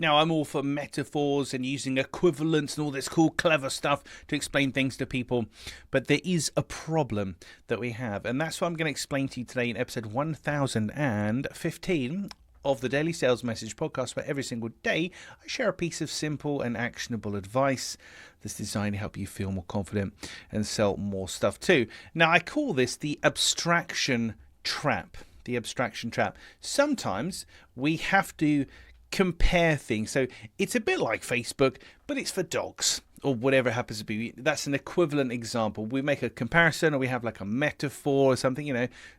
Now, I'm all for metaphors and using equivalents and all this cool, clever stuff to explain things to people. But there is a problem that we have. And that's what I'm going to explain to you today in episode 1015 of the Daily Sales Message podcast, where every single day I share a piece of simple and actionable advice that's designed to help you feel more confident and sell more stuff too. Now, I call this the Abstraction Trap. The Abstraction Trap. Sometimes we have to compare things. So it's a bit like Facebook, but it's for dogs or whatever it happens to be. That's an equivalent example. We make a comparison, or we have like a metaphor or something,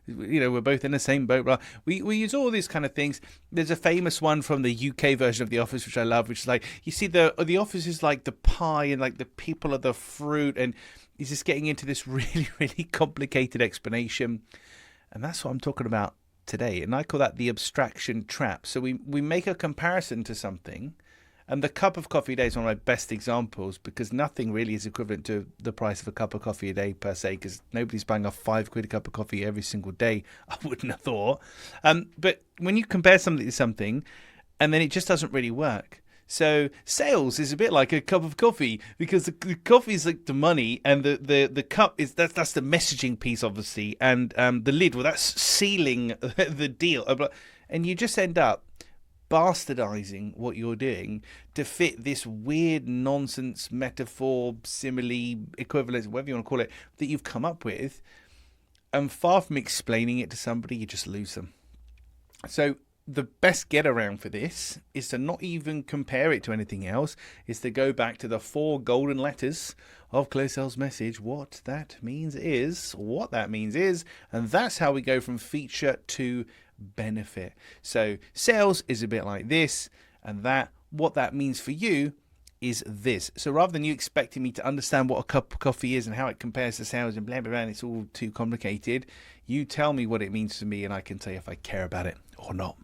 we're both in the same boat. Blah. We use all these kind of things. There's a famous one from the UK version of The Office, which I love, which is like, you see the Office is like the pie and like the people are the fruit, and he's just getting into this really, really complicated explanation. And that's what I'm talking about today, and I call that the abstraction trap. So we make a comparison to something, and the cup of coffee a day is one of my best examples, because nothing really is equivalent to the price of a cup of coffee a day per se, because nobody's buying a £5 cup of coffee every single day, I wouldn't have thought. But when you compare something to something, and then it just doesn't really work. So sales is a bit like a cup of coffee, because the coffee is like the money, and the cup is that's the messaging piece, obviously, and the lid, well, that's sealing the deal, and you just end up bastardizing what you're doing to fit this weird nonsense metaphor, simile, equivalence, whatever you want to call it, that you've come up with, and far from explaining it to somebody, you just lose them. So the best get around for this is to not even compare it to anything else, is to go back to the 4 golden letters of Clear Sales Message. What that means is, and that's how we go from feature to benefit. So sales is a bit like this, and what that means for you is this. So rather than you expecting me to understand what a cup of coffee is and how it compares to sales and blah, blah, blah, and it's all too complicated, you tell me what it means to me, and I can tell you if I care about it or not.